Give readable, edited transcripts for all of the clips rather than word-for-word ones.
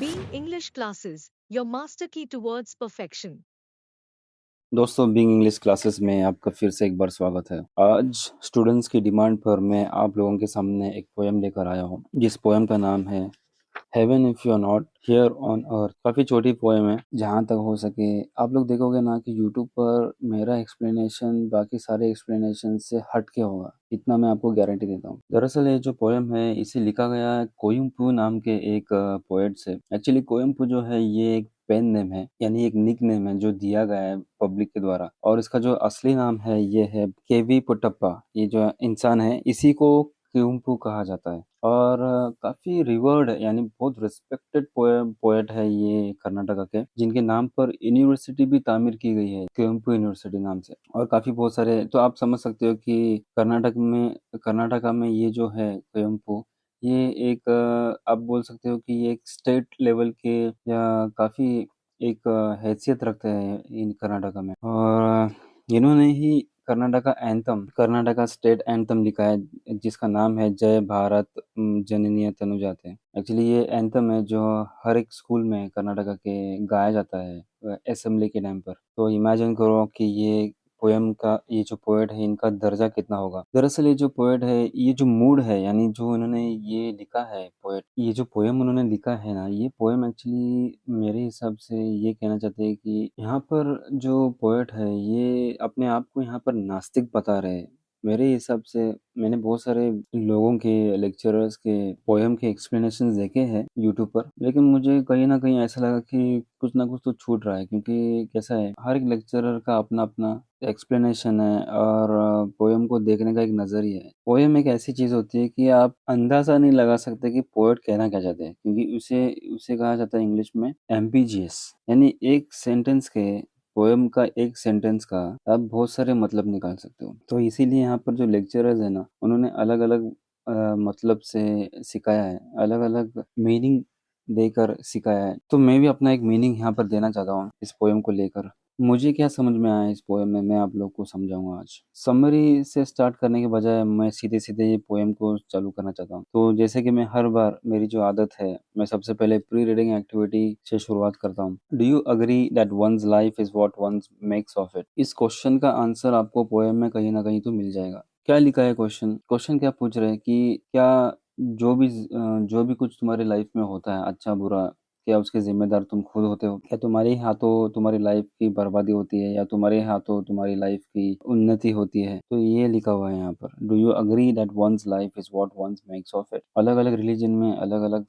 Being English classes, your master key towards perfection. दोस्तों being English classes में आपका फिर से एक बार स्वागत है। आज स्टूडेंट्स की डिमांड पर मैं आप लोगों के सामने एक पोएम लेकर आया हूँ, जिस पोएम का नाम है heaven if you are not here on earth. काफी छोटी पोएम है, जहाँ तक हो सके आप लोग देखोगे ना कि यूट्यूब पर मेरा एक्सप्लेनेशन बाकी सारे एक्सप्लेनेशन से हट के होगा, इतना मैं आपको गारंटी देता हूँ। दरअसल ये जो पोएम है इसे लिखा गया है कोयुम्पू नाम के एक पोएट से। एक्चुअली कोयुम्पू जो है ये एक पेन नेम है, यानी एक निक नेम है जो दिया गया है पब्लिक के द्वारा, और इसका जो असली नाम है ये है केवी पुटप्पा। ये जो इंसान है इसी को क्यूम्पू कहा जाता है, और काफी रिवर्ड है, यानी बहुत रिस्पेक्टेड पोएट है ये कर्नाटका के, जिनके नाम पर यूनिवर्सिटी भी तामीर की गई है क्यूम्पू यूनिवर्सिटी नाम से। और काफी बहुत सारे, तो आप समझ सकते हो कि कर्नाटका में ये जो है क्यूम्पू, ये एक आप बोल सकते हो कि ये एक स्टेट लेवल के या काफी एक हैसियत रखते हैं इन कर्नाटका में। और इन्होंने ही कर्नाटका स्टेट एंथम लिखा है, जिसका नाम है जय भारत जननी तनुजाते। एक्चुअली ये एंथम है जो हर एक स्कूल में कर्नाटका के गाया जाता है असेंबली के टाइम पर। तो इमेजिन करो कि ये जो पोएट है इनका दर्जा कितना होगा। दरअसल ये जो पोएट है, ये जो मूड है, यानी जो इन्होंने ये लिखा है पोएट, ये जो पोएम उन्होंने लिखा है ना, ये पोएम एक्चुअली मेरे हिसाब से ये कहना चाहते हैं कि यहाँ पर जो पोएट है ये अपने आप को यहाँ पर नास्तिक बता रहे हैं। मेरे हिसाब से मैंने बहुत सारे लोगों के, लेक्चरर्स के पोएम के एक्सप्लेनेशंस देखे हैं यूट्यूब पर, लेकिन मुझे कहीं ना कहीं ऐसा लगा कि कुछ ना कुछ तो छूट रहा है, क्योंकि कैसा है, हर एक लेक्चरर का अपना अपना एक्सप्लेनेशन है और पोएम को देखने का एक नजरिया है। पोएम एक ऐसी चीज होती है कि आप अंदाजा नहीं लगा सकते कि पोएट कहना क्या चाहते हैं, क्योंकि उसे उसे कहा जाता है इंग्लिश में एम्बिजियस, यानी पोएम का एक सेंटेंस का आप बहुत सारे मतलब निकाल सकते हो। तो इसीलिए यहाँ पर जो लेक्चरर्स है ना, उन्होंने अलग अलग मतलब से सिखाया है, अलग अलग मीनिंग देकर सिखाया है। तो मैं भी अपना एक मीनिंग यहाँ पर देना चाहता हूँ इस पोएम को लेकर। मुझे क्या समझ में आया इस पोएम में, मैं आप लोग को समझाऊंगा आज। समरी से स्टार्ट करने के बजाय मैं सीधे सीधे ये पोएम को चालू करना चाहता हूँ। तो जैसे कि मैं हर बार, मेरी जो आदत है, मैं सबसे पहले प्री रीडिंग एक्टिविटी से शुरुआत करता हूँ। Do you agree that one's life is what one makes of it? इस क्वेश्चन का आंसर आपको पोएम में कहीं ना कहीं तो मिल जाएगा। क्या लिखा है क्वेश्चन? क्वेश्चन क्या पूछ रहे हैं कि क्या जो भी कुछ तुम्हारी लाइफ में होता है, अच्छा बुरा, क्या उसके ज़िम्मेदार तुम खुद होते हो? क्या तुम्हारे ही हाथों तुम्हारी लाइफ की बर्बादी होती है, या तुम्हारे हाथों तुम्हारी लाइफ की उन्नति होती है? तो ये लिखा हुआ है यहाँ पर, do you agree that one's life is what one makes of it? अलग अलग रिलीजन में अलग अलग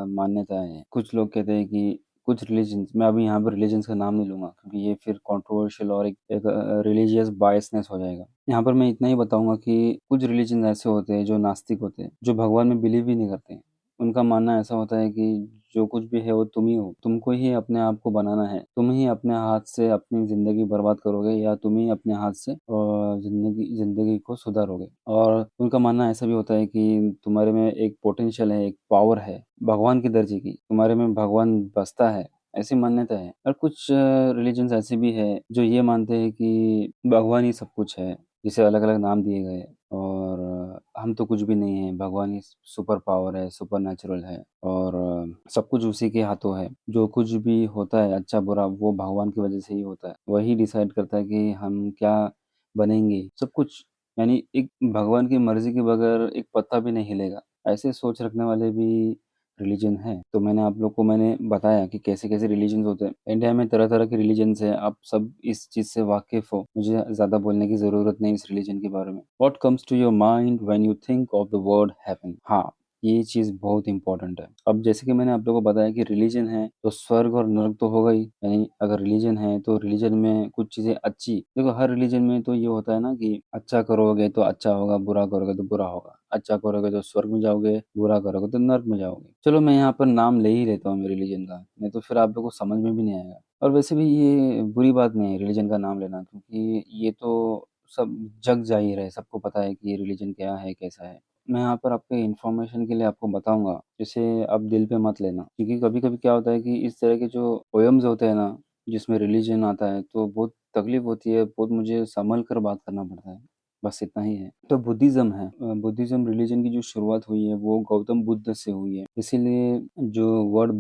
मान्यताएं हैं। कुछ लोग कहते हैं कि कुछ रिलीजन्स, मैं अभी यहाँ पर रिलीजन्स का नाम नहीं लूंगा क्योंकि ये फिर कंट्रोवर्शियल और एक रिलीजियस बायसनेस हो जाएगा। यहाँ पर मैं इतना ही बताऊंगा कि कुछ रिलीजन ऐसे होते हैं जो नास्तिक होते हैं, जो भगवान में बिलीव ही नहीं करते हैं। उनका मानना ऐसा होता है कि जो कुछ भी है वो तुम ही हो, तुमको ही अपने आप को बनाना है, तुम ही अपने हाथ से अपनी जिंदगी बर्बाद करोगे, या तुम ही अपने हाथ से जिंदगी को सुधारोगे। और उनका मानना ऐसा भी होता है कि तुम्हारे में एक पोटेंशियल है, एक पावर है भगवान की दर्जे की, तुम्हारे में भगवान बसता है, ऐसी मान्यता है। और कुछ रिलीजन्स ऐसे भी है जो ये मानते हैं कि भगवान ही सब कुछ है, जिसे अलग अलग नाम दिए गए, और हम तो कुछ भी नहीं है, भगवान ही सुपर पावर है, सुपर नेचुरल है, और सब कुछ उसी के हाथों है। जो कुछ भी होता है अच्छा बुरा, वो भगवान की वजह से ही होता है, वही डिसाइड करता है कि हम क्या बनेंगे, सब कुछ। यानी एक भगवान की मर्जी के बगैर एक पत्ता भी नहीं हिलेगा, ऐसे सोच रखने वाले भी रिलीजन है। तो मैंने बताया कि कैसे कैसे रिलीजन होते हैं। इंडिया में तरह तरह के रिलीजन है, आप सब इस चीज से वाकिफ हो, मुझे ज्यादा बोलने की जरूरत नहीं इस रिलीजन के बारे में। What comes to your mind when you think of the word heaven? हाँ, ये चीज बहुत इंपॉर्टेंट है। अब जैसे कि मैंने आप लोगों को बताया कि रिलीजन है तो स्वर्ग और नरक तो होगा ही, यानी अगर रिलीजन है तो रिलीजन में कुछ चीजें अच्छी, देखो हर रिलीजन में तो ये होता है ना कि अच्छा करोगे तो अच्छा होगा, बुरा करोगे तो बुरा होगा, अच्छा करोगे तो स्वर्ग में जाओगे, बुरा करोगे तो नर्क में जाओगे। चलो मैं यहाँ पर नाम ले ही लेता हूँ मेरे रिलीजन का, नहीं तो फिर आप लोगों को समझ में भी नहीं आएगा। और वैसे भी ये बुरी बात नहीं है रिलीजन का नाम लेना, क्योंकि ये तो सब जग जाहिर है, सबको पता है कि ये रिलीजन क्या है, कैसा है। मैं यहाँ पर आपके इन्फॉर्मेशन के लिए आपको बताऊंगा, जिसे आप दिल पे मत लेना, क्योंकि कभी कभी क्या होता है कि इस तरह के जो पोएम्स होते हैं ना, जिसमें रिलीजन आता है, तो बहुत तकलीफ होती है, बहुत मुझे संभल कर बात करना पड़ता है। बस इतना ही है। तो बुद्धिज़्म है, बुद्धिज़्म रिलीजन की जो शुरुआत हुई है वो गौतम बुद्ध से हुई है, इसीलिए जो वर्ड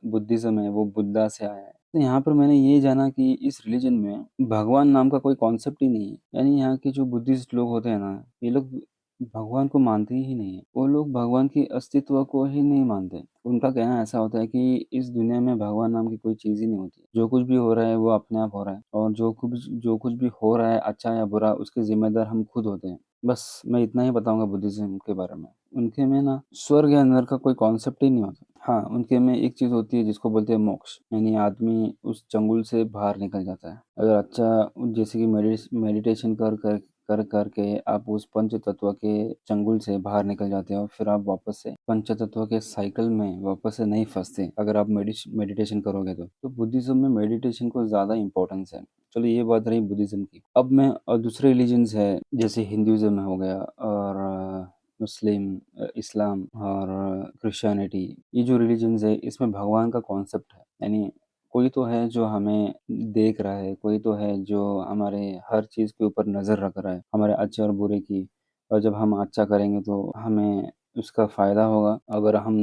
बुद्धिज़्म है वो बुद्धा से आया है। तो यहाँ पर मैंने ये जाना कि इस रिलीजन में भगवान नाम का कोई कॉन्सेप्ट ही नहीं है। यानी यहाँ के जो बुद्धिस्ट लोग होते हैं ना, ये लोग भगवान को मानते ही नहीं है। वो लोग भगवान की अस्तित्व को ही नहीं मानते। उनका कहना ऐसा होता है कि इस दुनिया में भगवान नाम की कोई चीज़ ही नहीं होती। जो कुछ भी हो रहा है वो अपने आप हो रहा है, और जो कुछ भी हो रहा है अच्छा या बुरा, उसके ज़िम्मेदार हम खुद होते हैं। बस मैं इतना ही बताऊँगा बुद्धिज़्म के बारे में। उनके में ना स्वर्ग या नरक का कोई कॉन्सेप्ट ही नहीं होता। हाँ, उनके में एक चीज़ होती है जिसको बोलते हैं मोक्ष, यानी आदमी उस चंगुल से बाहर निकल जाता है। अगर अच्छा, जैसे कि मेडिटेशन करके आप उस पंच तत्व के चंगुल से बाहर निकल जाते हो, फिर आप वापस से पंच तत्व के साइकिल में वापस से नहीं फंसते अगर आप मेडिटेशन करोगे तो बुद्धिज्म में मेडिटेशन को ज़्यादा इंपॉर्टेंस है। चलो ये बात रही बुद्धिज्म की। अब मैं दूसरे रिलीजन्स है जैसे हिंदुइज्म हो गया, और मुस्लिम, इस्लाम और क्रिश्चियनिटी, ये जो रिलीजन्स है इसमें भगवान का कॉन्सेप्ट है। यानी कोई तो है जो हमें देख रहा है, कोई तो है जो हमारे हर चीज़ के ऊपर नज़र रख रहा है, हमारे अच्छे और बुरे की। और जब हम अच्छा करेंगे तो हमें उसका फ़ायदा होगा, अगर हम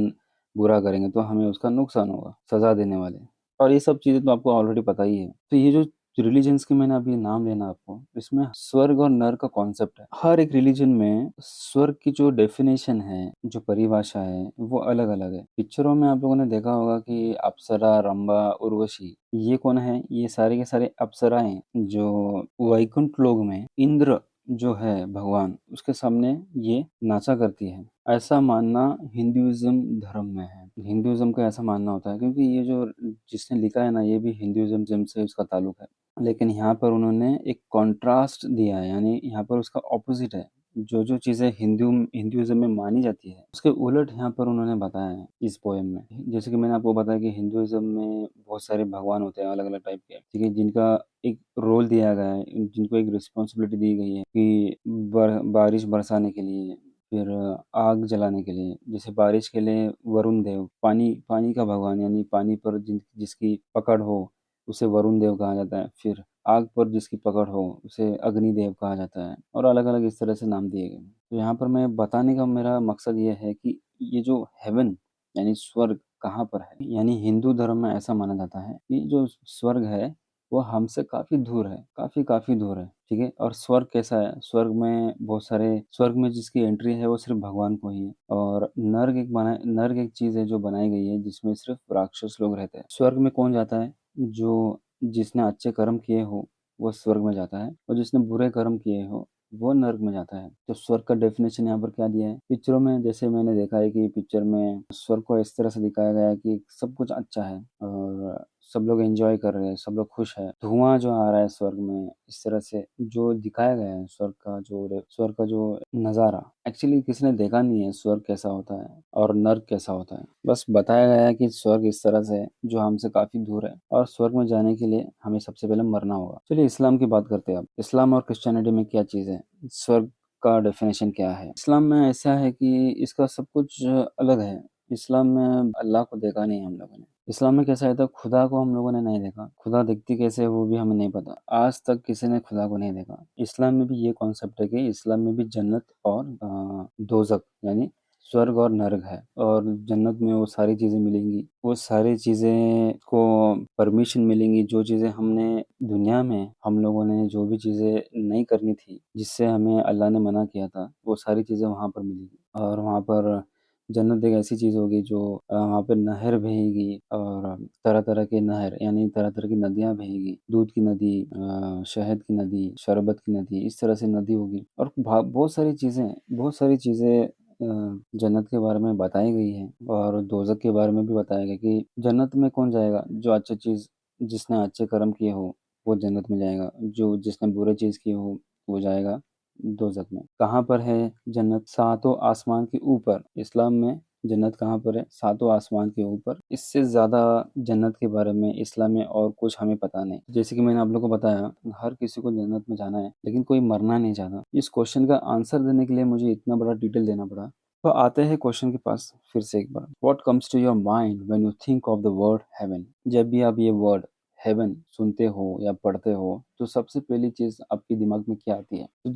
बुरा करेंगे तो हमें उसका नुकसान होगा, सज़ा देने वाले। और ये सब चीज़ें तो आपको ऑलरेडी पता ही है। तो ये जो रिलीजन्स के मैंने अभी नाम लेना आपको, इसमें स्वर्ग और नर्क का कॉन्सेप्ट है। हर एक रिलीजन में स्वर्ग की जो डेफिनेशन है, जो परिभाषा है, वो अलग-अलग है। पिक्चरों में आप लोगों ने देखा होगा कि अप्सरा, रंभा, उर्वशी, ये कौन है? ये सारे के सारे अप्सराएँ जो वैकुंठ लोक में इंद्र जो है भगवान, उसके सामने ये नाचा करती है। ऐसा मानना हिंदुइज्म धर्म में है। हिंदुइज्म का ऐसा मानना होता है, क्योंकि ये जो जिसने लिखा है ना, ये भी हिंदुइज्म से उसका ताल्लुक है। लेकिन यहाँ पर उन्होंने एक कॉन्ट्रास्ट दिया है, यानी यहाँ पर उसका ऑपोजिट है। जो चीज़ें हिंदुइज्म में मानी जाती है, उसके उलट यहाँ पर उन्होंने बताया है इस पोएम में। जैसे कि मैंने आपको बताया कि हिंदुइज्म में बहुत सारे भगवान होते हैं अलग-अलग टाइप के, ठीक है? जिनका एक रोल दिया गया है, जिनको एक रिस्पॉन्सिबिलिटी दी गई है कि बारिश बरसाने के लिए, फिर आग जलाने के लिए। जैसे बारिश के लिए वरुण देव, पानी का भगवान, यानी पानी पर जिसकी पकड़ हो उसे वरुण देव कहा जाता है। फिर आग पर जिसकी पकड़ हो उसे अग्निदेव कहा जाता है, और अलग-अलग इस तरह से नाम दिए गए हैं। तो यहाँ पर मैं बताने का मेरा मकसद ये है कि ये जो हेवन यानी स्वर्ग कहाँ पर है? यानी हिंदू धर्म में ऐसा माना जाता है कि जो स्वर्ग है वो हमसे काफ़ी दूर है, काफ़ी दूर है, ठीक है? और स्वर्ग कैसा है? स्वर्ग में जिसकी एंट्री है वो सिर्फ़ भगवान को ही है, और नर्क एक चीज़ है जो बनाई गई है जिसमें सिर्फ़ राक्षस लोग रहते हैं। स्वर्ग में कौन जाता है? जिसने अच्छे कर्म किए हो वो स्वर्ग में जाता है, और जिसने बुरे कर्म किए हो वो नर्क में जाता है। तो स्वर्ग का डेफिनेशन यहाँ पर क्या दिया है? पिक्चरों में जैसे मैंने देखा है कि पिक्चर में स्वर्ग को इस तरह से दिखाया गया है कि सब कुछ अच्छा है, और सब लोग एन्जॉय कर रहे हैं, सब लोग खुश हैं। धुआँ जो आ रहा है स्वर्ग में, इस तरह से जो दिखाया गया है स्वर्ग का जो नज़ारा, एक्चुअली किसी ने देखा नहीं है स्वर्ग कैसा होता है और नर्क कैसा होता है। बस बताया गया है कि स्वर्ग इस तरह से है जो हमसे काफ़ी दूर है, और स्वर्ग में जाने के लिए हमें सबसे पहले मरना होगा। चलिए इस्लाम की बात करते हैं अब। इस्लाम और क्रिश्चियनिटी में क्या चीज़ है? स्वर्ग का डेफिनेशन क्या है? इस्लाम में ऐसा है कि इसका सब कुछ अलग है। इस्लाम में अल्लाह को देखा नहीं हम लोगों ने। इस्लाम में कैसा रहता है, खुदा को हम लोगों ने नहीं देखा। खुदा दिखती कैसे है वो भी हमें नहीं पता। आज तक किसी ने खुदा को नहीं देखा। इस्लाम में भी ये कॉन्सेप्ट है कि इस्लाम में भी जन्नत और दोज़ख यानी स्वर्ग और नरक है, और जन्नत में वो सारी चीज़ें मिलेंगी। वो सारी चीज़ें को परमिशन मिलेंगी, जो चीज़ें हमने दुनिया में हम लोगों ने जो भी चीज़ें नहीं करनी थी, जिससे हमें अल्लाह ने मना किया था, वो सारी चीज़ें वहाँ पर मिलेंगी। और वहाँ पर जन्नत एक ऐसी चीज़ होगी जो वहाँ पे नहर बहेगी, और तरह-तरह के नहर यानी तरह-तरह की नदियाँ बहेगी। दूध की नदी, शहद की नदी, शरबत की नदी, इस तरह से नदी होगी, और बहुत सारी चीज़ें जन्नत के बारे में बताई गई हैं, और दोज़ख के बारे में भी बताया गया कि जन्नत में कौन जाएगा? जिसने अच्छे कर्म किए हो वो जन्नत में जाएगा, जो जिसने बुरे चीज़ की हो वो जाएगा दोज़ख में। कहाँ पर है जन्नत? सातों आसमान के ऊपर। इस्लाम में जन्नत कहाँ पर है? सातों आसमान के ऊपर। इससे ज़्यादा जन्नत के बारे में इस्लाम में और कुछ हमें पता नहीं। जैसे कि मैंने आप लोगों को बताया, हर किसी को जन्नत में जाना है, लेकिन कोई मरना नहीं चाहता। इस क्वेश्चन का आंसर देने के लिए मुझे इतना बड़ा डिटेल देना पड़ा। तो आते हैं क्वेश्चन के पास फिर से एक बार। What comes to your mind when you think of the word heaven? जब भी आप ये वर्ड हेवन सुनते हो या पढ़ते हो तो सबसे पहली चीज़ आपके दिमाग में क्या आती है? तो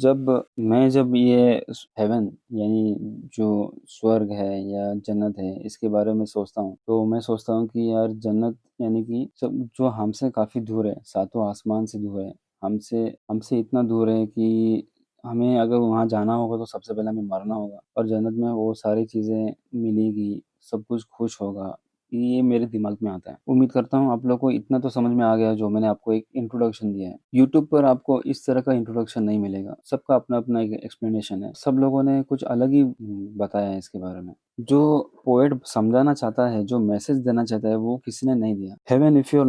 जब ये हेवन यानी जो स्वर्ग है या जन्नत है इसके बारे में सोचता हूँ, तो मैं सोचता हूँ कि यार जन्नत यानी कि सब जो हमसे काफ़ी दूर है, सातों आसमान से दूर है, हमसे हमसे इतना दूर है कि हमें अगर वहाँ जाना होगा तो सबसे पहले हमें मरना होगा और जन्नत में वो सारी चीज़ें मिलेगी, सब कुछ खुश होगा। ये मेरे दिमाग में आता है। उम्मीद करता हूँ आप लोग को इतना तो समझ में आ गया जो मैंने आपको एक इंट्रोडक्शन दिया है। यूट्यूब पर आपको इस तरह का इंट्रोडक्शन नहीं मिलेगा। सबका अपना-अपना एक एक्सप्लेनेशन है। सब लोगों ने कुछ अलग ही बताया है इसके बारे में। जो पोएट समझाना चाहता है, जो मैसेज देना चाहता है वो किसी ने नहीं दिया। Heaven if you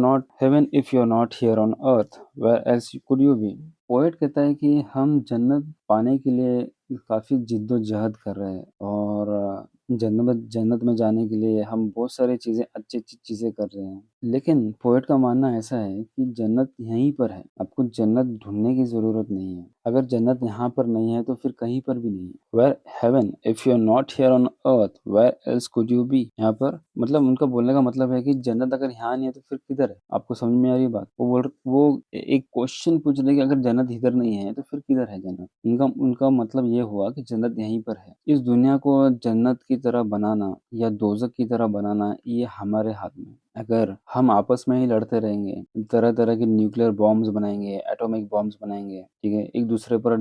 are not here on earth where else could you be? Poet कहता है कि हम जन्नत पाने के लिए काफ़ी जिद्दोजहद कर रहे हैं और जन्नत में जाने के लिए हम बहुत सारी चीज़ें अच्छी-अच्छी चीज़ें कर रहे हैं। लेकिन पोएट का मानना ऐसा है कि जन्नत यहीं पर है, आपको जन्नत ढूँढने की ज़रूरत नहीं है। अगर जन्नत यहाँ पर नहीं है तो फिर कहीं पर भी नहीं है। Where heaven if you are not here on earth where else could you be? यहाँ पर मतलब उनका बोलने का मतलब है कि जन्नत अगर यहाँ नहीं है तो फिर किधर है? आपको समझ में आ रही है बात? वो एक क्वेश्चन पूछ रहे हैं कि अगर जन्नत इधर नहीं है तो फिर किधर है जन्नत? उनका उनका मतलब ये हुआ कि जन्नत यहीं पर है। इस दुनिया को जन्नत की तरह बनाना या दोज़ख की तरह बनाना ये हमारे हाथ में है। अगर हम आपस में ही लड़ते रहेंगे, तरह-तरह के न्यूक्लियर बॉम्ब्स बनाएँगे, एटॉमिक बॉम्ब्स बनाएँगे, ठीक है? एक दूसरे पर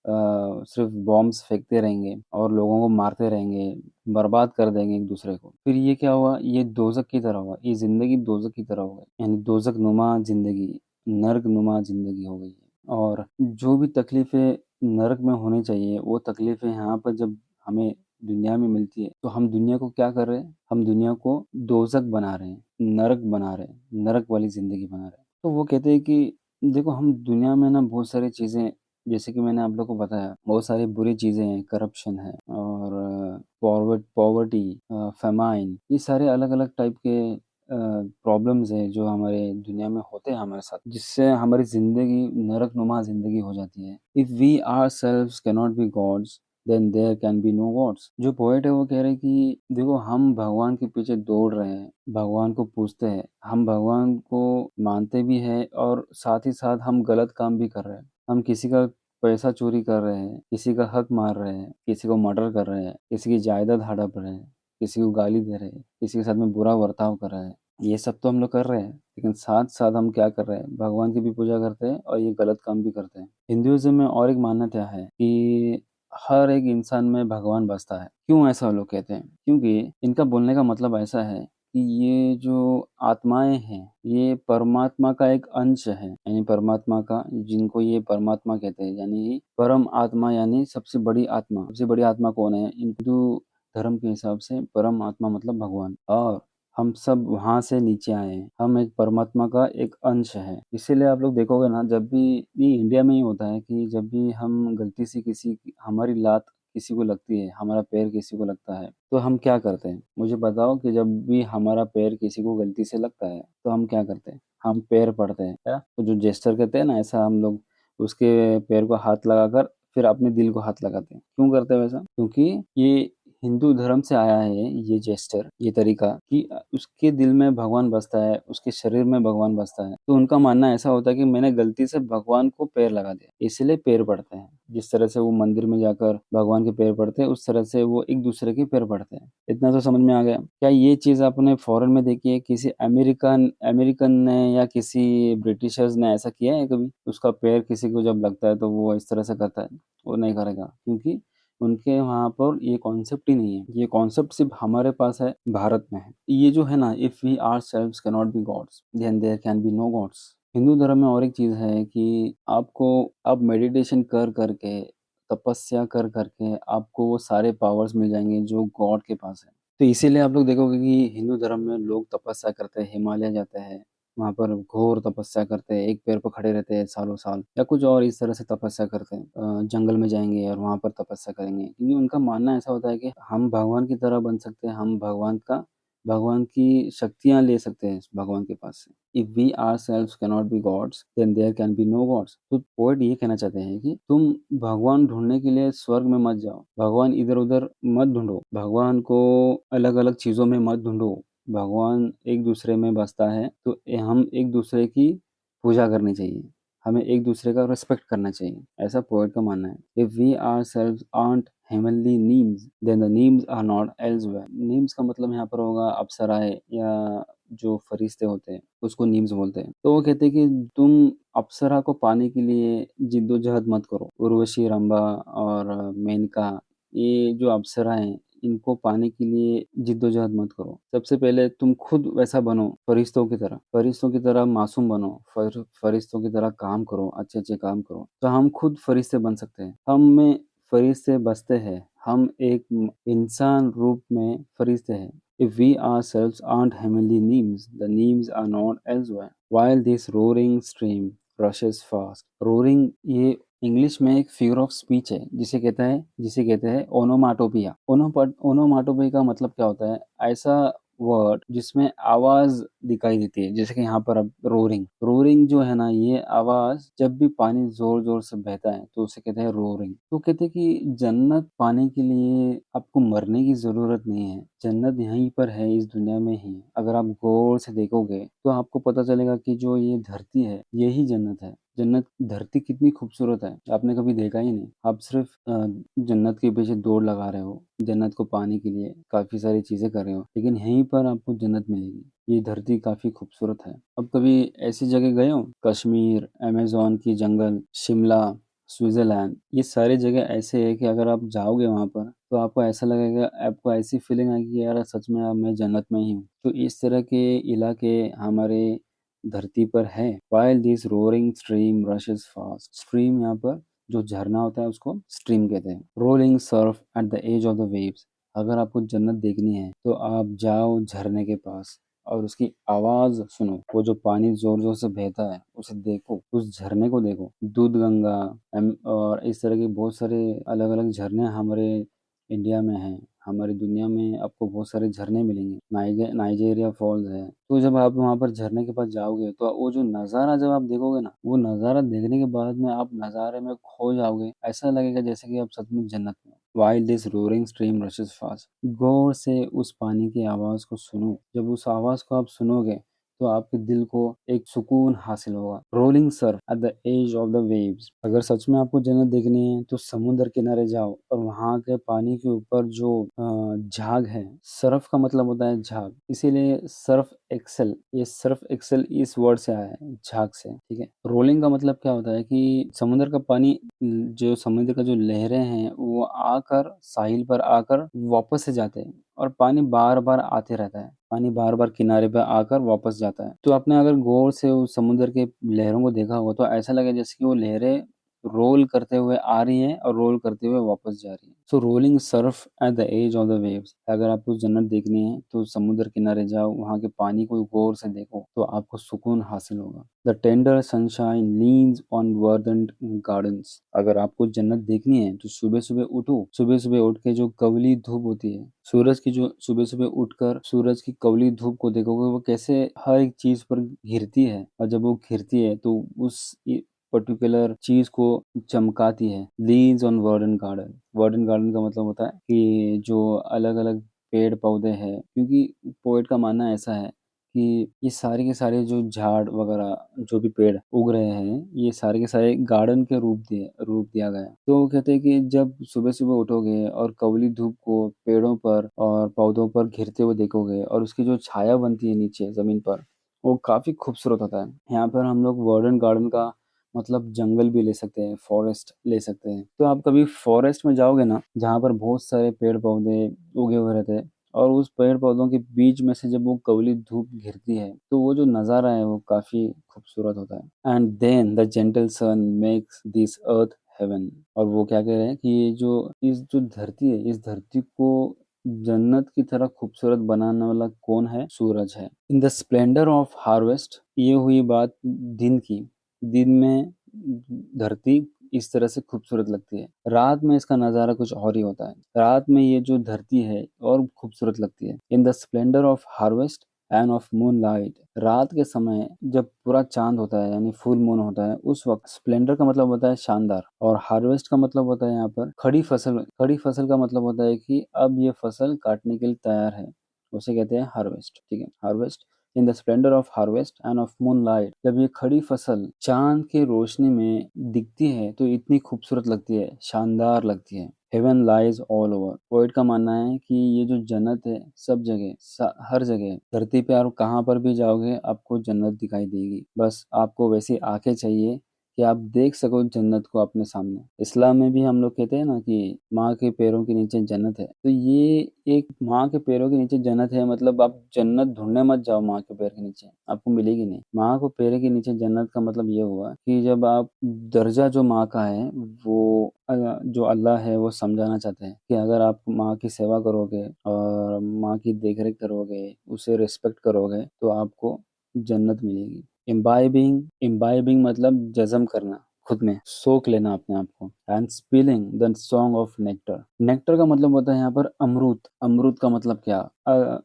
सिर्फ़ बॉम्ब्स फेंकते रहेंगे और लोगों को मारते रहेंगे, बर्बाद कर देंगे एक दूसरे को। फिर ये क्या हुआ? ये दोज़ख की तरह हुआ। ये ज़िंदगी दोज़ख की तरह हो गई। यानी दोज़खनुमा ज़िंदगी, नर्कनुमा ज़िंदगी हो गई है। और जो भी तकलीफ़ें नरक में होनी चाहिए, वो तकलीफ़ें यहाँ पर जब हमें दुनिया में मिलती है, तो हम दुनिया को क्या कर रहे हैं? हम दुनिया को दोज़ख बना रहे हैं, नरक बना रहे हैं, नरक वाली ज़िंदगी बना रहे हैं। तो वो कहते हैं कि देखो हम दुनिया में ना बहुत सारी चीज़ें जैसे कि मैंने आप लोग को बताया, बहुत सारी बुरी चीज़ें हैं, करप्शन है और पॉवर्टी फ़ेमाइन ये सारे अलग-अलग टाइप के प्रॉब्लम्स हैं जो हमारे दुनिया में होते हैं हमारे साथ, जिससे हमारी ज़िंदगी नरकनुमा ज़िंदगी हो जाती है। If we ourselves can not be gods then there can be no gods. जो पोएट है वो कह रहे हैं कि देखो हम भगवान के पीछे दौड़ रहे हैं, भगवान को पूजते हैं, हम भगवान को मानते भी हैं और साथ ही साथ हम गलत काम भी कर रहे हैं। हम किसी का पैसा चोरी कर रहे हैं, किसी का हक मार रहे हैं, किसी को मर्डर कर रहे हैं, किसी की जायदाद हड़प रहे हैं, किसी को गाली दे रहे हैं, किसी के साथ में बुरा बर्ताव कर रहे हैं। ये सब तो हम लोग कर रहे हैं, लेकिन साथ-साथ हम क्या कर रहे हैं, भगवान की भी पूजा करते हैं और ये गलत काम भी करते हैं। हिंदुइज़्म में और एक मान्यता है कि हर एक इंसान में भगवान बसता है। क्यों ऐसा लोग कहते हैं? क्योंकि इनका बोलने का मतलब ऐसा है कि ये जो आत्माएँ हैं, ये परमात्मा का एक अंश है। यानी परमात्मा का जिनको ये परमात्मा कहते हैं, यानी परम आत्मा यानी सबसे बड़ी आत्मा। सबसे बड़ी आत्मा कौन है? हिंदू धर्म के हिसाब से परम आत्मा मतलब भगवान और हम सब वहाँ से नीचे आए हैं। हम एक परमात्मा का एक अंश हैं। इसीलिए आप लोग देखोगे ना जब भी ये इंडिया में ही होता है कि जब भी हम गलती से हमारी लात किसी को लगती है, हमारा पैर किसी को लगता है, तो हम क्या करते हैं? मुझे बताओ कि जब भी हमारा पैर किसी को गलती से लगता है, तो हम क्या करते हैं? हम पैर पड़ते हैं, क्या? तो जो जेस्चर कहते हैं ना ऐसा हम लोग उसके पैर को हाथ लगाकर फिर अपने दिल को हाथ लगाते हैं। क्यों करते हैं वैसा? क्योंकि ये हिंदू धर्म से आया है ये जेस्चर, ये तरीका कि उसके दिल में भगवान बसता है, उसके शरीर में भगवान बसता है। तो उनका मानना ऐसा होता है कि मैंने गलती से भगवान को पैर लगा दिया, इसलिए पैर पड़ते हैं। जिस तरह से वो मंदिर में जाकर भगवान के पैर पड़ते हैं, उस तरह से वो एक-दूसरे के पैर पड़ते हैं। इतना तो समझ में आ गया। क्या ये चीज़ आपने फ़ॉरेन में देखी है? किसी अमेरिकन अमेरिकन ने या किसी ब्रिटिशर्स ने ऐसा किया है कभी? उसका पैर किसी को जब लगता है तो वो इस तरह से करता है? वो नहीं करेगा क्योंकि उनके वहाँ पर ये कॉन्सेप्ट ही नहीं है। ये कॉन्सेप्ट सिर्फ़ हमारे पास है, भारत में है। ये जो है ना if we ourselves can not be gods, then there can be no gods. Hindu धर्म में और एक चीज़ है कि आप मेडिटेशन कर के, तपस्या कर के आपको वो सारे पावर्स मिल जाएँगे जो गॉड के पास है। तो इसीलिए आप लोग देखोगे कि हिंदू धर्म में लोग तपस्या करते हैं, हिमालय जाते हैं, वहाँ पर घोर तपस्या करते हैं, एक पैर पे खड़े रहते हैं सालों-साल या कुछ और इस तरह से तपस्या करते हैं। जंगल में जाएँगे और वहाँ पर तपस्या करेंगे क्योंकि उनका मानना ऐसा होता है कि हम भगवान की तरह बन सकते हैं, हम भगवान की शक्तियाँ ले सकते हैं भगवान के पास से। If we ourselves can not be gods, then there can be no gods. तो पोएट ये कहना चाहते हैं कि तुम भगवान ढूँढने के लिए स्वर्ग में मत जाओ, भगवान इधर-उधर मत ढूँढो, भगवान को अलग-अलग चीज़ों में मत ढूँढो। भगवान एक दूसरे में बसता है, तो हम एक दूसरे की पूजा करनी चाहिए, हमें एक दूसरे का रिस्पेक्ट करना चाहिए, ऐसा पोएट का मानना है। If we ourselves art heavenly nymphs then the nymphs are not elsewhere. Nymphs का मतलब यहाँ पर होगा अप्सराएं या जो फरिश्ते होते हैं उसको नीम्स बोलते हैं। तो वो कहते हैं कि तुम अप्सरा को पाने के लिए जिद्दोजहद मत करो। उर्वशी, रंभा और मेनका, ये जो अप्सरा हैं इनको पाने के लिए जिद्दोजहद मत करो। सबसे पहले तुम खुद वैसा बनो, फरिश्तों की तरह मासूम बनो, फरिश्तों की तरह काम करो, अच्छे अच्छे काम करो, तो हम खुद फरिश्ते बन सकते हैं। हम में फरिश्ते बसते हैं, हम एक इंसान रूप में फरिश्ते हैं। If we ourselves aren't heavenly names, the names are not elsewhere. While this roaring stream rushes fast. Roaring ये इंग्लिश में एक फिगर ऑफ स्पीच है जिसे कहते हैं ओनोमाटोपिया। ओनोमाटोपिया का मतलब क्या होता है? ऐसा वर्ड जिसमें आवाज दिखाई देती है, जैसे कि यहाँ पर अब रोरिंग जो है ना, ये आवाज जब भी पानी जोर जोर से बहता है तो उसे कहते हैं रोरिंग। तो कहते हैं कि जन्नत पाने के लिए आपको मरने की जरूरत नहीं है, जन्नत यहीं पर है, इस दुनिया में ही। अगर आप गौर से देखोगे तो आपको पता चलेगा कि जो ये धरती है यही जन्नत है। जन्नत धरती कितनी खूबसूरत है, आपने कभी देखा ही नहीं। आप सिर्फ जन्नत के पीछे दौड़ लगा रहे हो, जन्नत को पाने के लिए काफी सारी चीजें कर रहे हो, लेकिन यहीं पर आपको जन्नत मिलेगी। ये धरती काफी खूबसूरत है। अब कभी ऐसी जगह गए हो? कश्मीर, अमेज़न की जंगल, शिमला, स्विट्जरलैंड, ये सारी जगह ऐसे है कि अगर आप जाओगे वहां पर तो आपको ऐसा लगेगा, आपको ऐसी फीलिंग आएगी कि यार सच में अब मैं जन्नत में ही हूँ। तो इस तरह के इलाके हमारे धरती पर है। While this roaring stream rushes fast. Stream यहाँ पर जो झरना होता है उसको स्ट्रीम कहते हैं। Rolling surf at the edge of the waves. अगर आपको जन्नत देखनी है तो आप जाओ झरने के पास और उसकी आवाज सुनो। वो जो पानी जोर जोर से बहता है उसे देखो, उस झरने को देखो। दूध गंगा और इस तरह के बहुत सारे अलग अलग झरने हमारे इंडिया में हैं। हमारी दुनिया में आपको बहुत सारे झरने मिलेंगे। नाइजेरिया फॉल्स है। तो जब आप वहाँ पर झरने के पास जाओगे तो वो जो नज़ारा जब आप देखोगे ना, वो नज़ारा देखने के बाद में आप नज़ारे में खो जाओगे। ऐसा लगेगा जैसे कि आप सच में जन्नत में हो। While this roaring stream rushes fast. गौर से उस पानी की आवाज़ को सुनो। जब उस आवाज़ को आप सुनोगे तो आपके दिल को एक सुकून हासिल होगा। Rolling surf at the edge of the waves. अगर सच में आपको जन्नत देखनी है तो समुद्र किनारे जाओ और वहाँ के पानी के ऊपर जो झाग है, सर्फ का मतलब होता है झाग, इसीलिए सर्फ एक्सेल, ये सर्फ एक्सेल इस वर्ड से आया है, झाग से। ठीक है। रोलिंग का मतलब क्या होता है कि समुद्र का पानी, जो समुद्र का जो लहरें हैं वो आकर साहिल पर आकर वापस से जाते हैं और पानी बार बार आते रहता है। पानी बार बार किनारे पर आकर वापस जाता है। तो आपने अगर गौर से उस समुद्र के लहरों को देखा होगा तो ऐसा लगे जैसे कि वो लहरें रोल करते हुए आ रही हैं और रोल करते हुए वापस जा रही हैं। So rolling surf at the edge of the waves. अगर आपको जन्नत देखनी है तो समुद्र किनारे जाओ, वहाँ के पानी को गौर से देखो तो आपको सुकून हासिल होगा। The tender sunshine leans on verdant gardens. अगर आपको जन्नत देखनी है तो सुबह सुबह उठो, सुबह सुबह उठ के जो कवली धूप होती है, सूरज की जो सुबह सुबह उठकर सूरज की कवली धूप को देखोगे वो कैसे हर एक चीज पर घिरती है, और जब वो घिरती है तो उस पर्टिकुलर चीज को चमकाती है। Leaves on वर्डन garden. वर्डन गार्डन का मतलब होता है कि जो अलग अलग पेड़ पौधे हैं, क्योंकि पोएट का मानना ऐसा है कि ये सारे के सारे जो झाड़ वगैरह जो भी पेड़ उग रहे हैं ये सारे के सारे गार्डन के रूप दिया गया है। तो वो कहते हैं कि जब सुबह सुबह उठोगे और कवली धूप को पेड़ों पर और पौधों पर घिरते हुए देखोगे और उसकी जो छाया बनती है नीचे जमीन पर, वो काफी खूबसूरत होता है। यहाँ पर हम लोग वर्डन गार्डन का मतलब जंगल भी ले सकते हैं, फॉरेस्ट ले सकते हैं। तो आप कभी फॉरेस्ट में जाओगे ना, जहाँ पर बहुत सारे पेड़ पौधे उगे हुए रहते हैं और उस पेड़ पौधों के बीच में से जब वो कवली धूप घिरती है तो वो जो नज़ारा है वो काफी खूबसूरत होता है। And then the gentle sun makes this earth heaven. और वो क्या कह रहे हैं कि ये जो इस जो धरती है, इस धरती को जन्नत की तरह खूबसूरत बनाने वाला कौन है? सूरज है। In the splendour of harvest. ये हुई बात दिन की। दिन में धरती इस तरह से खूबसूरत लगती है, रात में इसका नज़ारा कुछ और ही होता है। रात में ये जो धरती है और खूबसूरत लगती है। In the splendour of harvest end of moon light. रात के समय जब पूरा चांद होता है यानी फुल मून होता है, उस वक्त स्प्लेंडर का मतलब होता है शानदार, और हार्वेस्ट का मतलब होता है यहाँ पर खड़ी फसल। खड़ी फसल का मतलब होता है कि अब ये फसल काटने के लिए तैयार है। उसे कहते हैं हार्वेस्ट, ठीक है, harvest. In the splendour of harvest end of moonlight, जब ये खड़ी फसल चांद की रोशनी में दिखती है तो इतनी खूबसूरत लगती है, शानदार लगती है। Heaven lies all over, poet का मानना है कि ये जो जन्नत है सब जगह, हर जगह धरती पे आप कहाँ पर भी जाओगे आपको जन्नत दिखाई देगी। बस आपको वैसी आंखें चाहिए कि आप देख सको जन्नत को अपने सामने। इस्लाम में भी हम लोग कहते हैं ना कि माँ के पैरों के नीचे जन्नत है, तो ये एक माँ के पैरों के नीचे जन्नत है, मतलब आप जन्नत ढूंढने मत जाओ माँ के पैर के नीचे, आपको मिलेगी नहीं। माँ को पैर के नीचे जन्नत का मतलब ये हुआ कि जब आप दर्जा जो माँ का है वो जो अल्लाह है वो समझाना चाहते हैं कि अगर आप माँ की सेवा करोगे और माँ की देखरेख करोगे, उसे रिस्पेक्ट करोगे तो आपको जन्नत मिलेगी। इम्बाइबिंग मतलब जज़्म करना, खुद में सोख लेना अपने आप को। And spilling the song of nectar, nectar का मतलब होता है यहाँ पर अमरूद। अमरूद का मतलब क्या,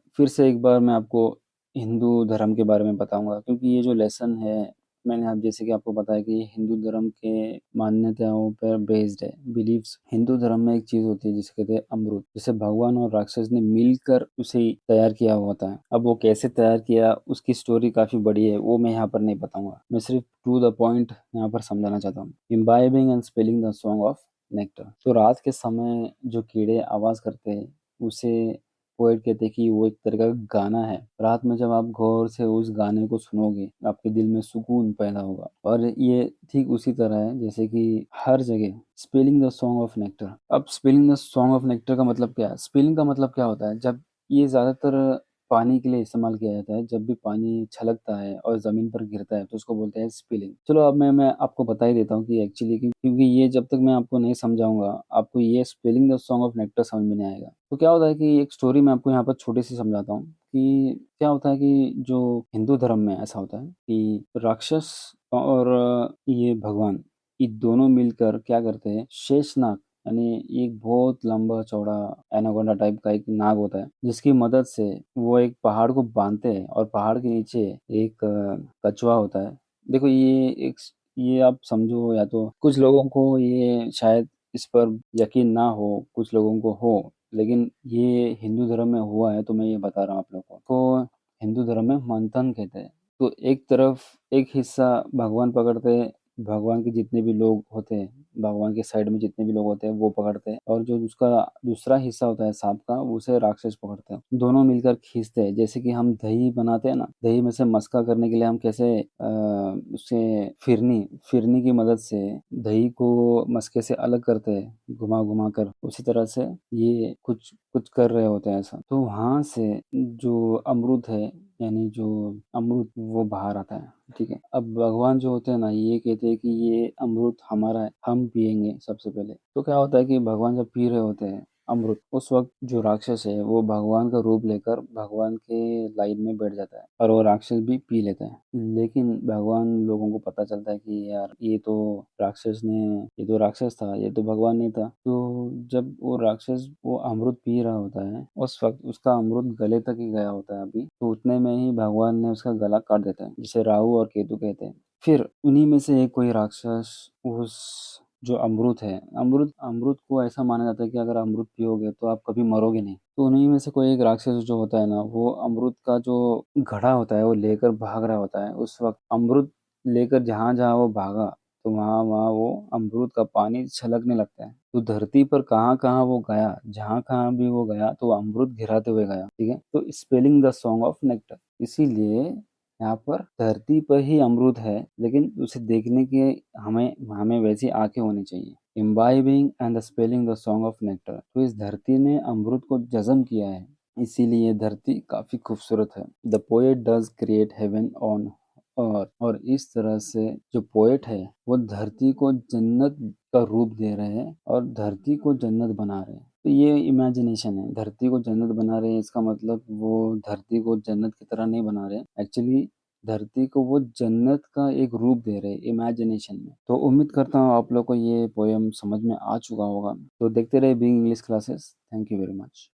फिर से एक बार मैं आपको हिंदू धर्म के बारे में बताऊंगा, क्योंकि ये जो लेसन है मैंने आप जैसे कि आपको बताया कि ये हिंदू धर्म के मान्यताओं पर बेस्ड है, बिलीव्स। हिंदू धर्म में एक चीज होती है जिसे कहते हैं अमृत, जिसे भगवान और राक्षस ने मिलकर उसे तैयार किया हुआ होता है। अब वो कैसे तैयार किया उसकी स्टोरी काफी बड़ी है, वो मैं यहाँ पर नहीं बताऊंगा, मैं सिर्फ टू द पॉइंट यहाँ पर समझाना चाहता हूँ। Imbibing and spelling the song of nectar, तो रात के समय जो कीड़े आवाज करते हैं उसे पोएट कहते हैं कि वो एक तरह का गाना है। रात में जब आप गौर से उस गाने को सुनोगे आपके दिल में सुकून पैदा होगा। और ये ठीक उसी तरह है जैसे कि हर जगह spelling the song of nectar. अब spelling the song of nectar का मतलब क्या है, स्पेलिंग का मतलब क्या होता है, जब ये ज्यादातर पानी के लिए इस्तेमाल किया जाता है, जब भी पानी छलकता है और जमीन पर गिरता है तो उसको बोलते हैं स्पिलिंग। चलो अब मैं आपको बता ही देता हूँ कि एक्चुअली क्योंकि ये जब तक मैं आपको नहीं समझाऊंगा आपको ये spelling the song of nectar समझ में नहीं आएगा। तो क्या होता है कि एक स्टोरी मैं आपको यहाँ पर छोटी सी समझाता हूँ कि क्या होता है कि जो हिंदू धर्म में ऐसा होता है कि राक्षस और ये भगवान, ये दोनों मिलकर क्या करते हैं, शेषनाग यानी एक बहुत लंबा चौड़ा एनाकोंडा टाइप का एक नाग होता है, जिसकी मदद से वो एक पहाड़ को बांधते हैं और पहाड़ के नीचे एक कछुआ होता है। देखो ये आप समझो, या तो कुछ लोगों को ये शायद इस पर यकीन ना हो, कुछ लोगों को हो, लेकिन ये हिंदू धर्म में हुआ है तो मैं ये बता रहा हूँ आप लोगों को। तो हिंदू धर्म में मंथन कहते हैं। तो एक तरफ एक हिस्सा भगवान पकड़ते हैं, भगवान के जितने भी लोग होते हैं, भगवान के साइड में जितने भी लोग होते हैं वो पकड़ते हैं, और जो उसका दूसरा हिस्सा होता है सांप का उसे राक्षस पकड़ते हैं। दोनों मिलकर खींचते हैं, जैसे कि हम दही बनाते हैं ना, दही में से मस्का करने के लिए हम कैसे उसे फिरनी फिरनी की मदद से दही को मस्के से अलग करते हैं घुमा घुमा कर, उसी तरह से ये कुछ कुछ कर रहे होते हैं ऐसा। तो वहां से जो अमृत है यानी जो अमृत वो बाहर आता है, ठीक है। अब भगवान जो होते हैं ना ये कहते हैं कि ये अमृत हमारा है, हम पिएंगे सबसे पहले। तो क्या होता है कि भगवान जब पी रहे होते हैं अमृत, उस वक्त जो राक्षस है वो भगवान का रूप लेकर भगवान के लाइन में बैठ जाता है और वो राक्षस भी पी लेता है। लेकिन भगवान लोगों को पता चलता है कि यार ये तो राक्षस था, ये तो भगवान नहीं था। तो जब वो राक्षस वो अमृत पी रहा होता है उस वक्त उसका अमृत गले तक ही गया होता है अभी, तो उतने में ही भगवान ने उसका गला काट देता है, जिसे राहु और केतु कहते हैं। फिर उन्हीं में से एक कोई राक्षस उस जो अमृत है, अमृत अमृत को ऐसा माना जाता है कि अगर अमृत पियोगे तो आप कभी मरोगे नहीं। तो उन्हीं में से कोई एक राक्षस जो होता है ना वो अमृत का जो घड़ा होता है वो लेकर भाग रहा होता है। उस वक्त अमृत लेकर जहां जहां वो भागा तो वहां वहां वो अमृत का पानी छलकने लगता है। तो धरती पर कहाँ कहाँ वो गया, जहां कहाँ भी वो गया तो वो अमृत गिराते हुए गया, ठीक है। तो spelling the song of nectar, इसीलिए यहाँ पर धरती पर ही अमरूद है, लेकिन उसे देखने के हमें हमें वैसी आंखें होनी चाहिए। Imbibing and the spelling the song of nectar, तो इस धरती ने अमरूद को जज़्म किया है, इसीलिए ये धरती काफी खूबसूरत है। The poet does create heaven on earth, और इस तरह से जो पोएट है वो धरती को जन्नत का रूप दे रहे हैं और धरती को जन्नत बना रहे हैं। तो ये इमेजिनेशन है, धरती को जन्नत बना रहे हैं इसका मतलब वो धरती को जन्नत की तरह नहीं बना रहे, एक्चुअली धरती को वो जन्नत का एक रूप दे रहे इमेजिनेशन में। तो उम्मीद करता हूँ आप लोग को ये पोयम समझ में आ चुका होगा। तो देखते रहे being English classes. Thank you very much.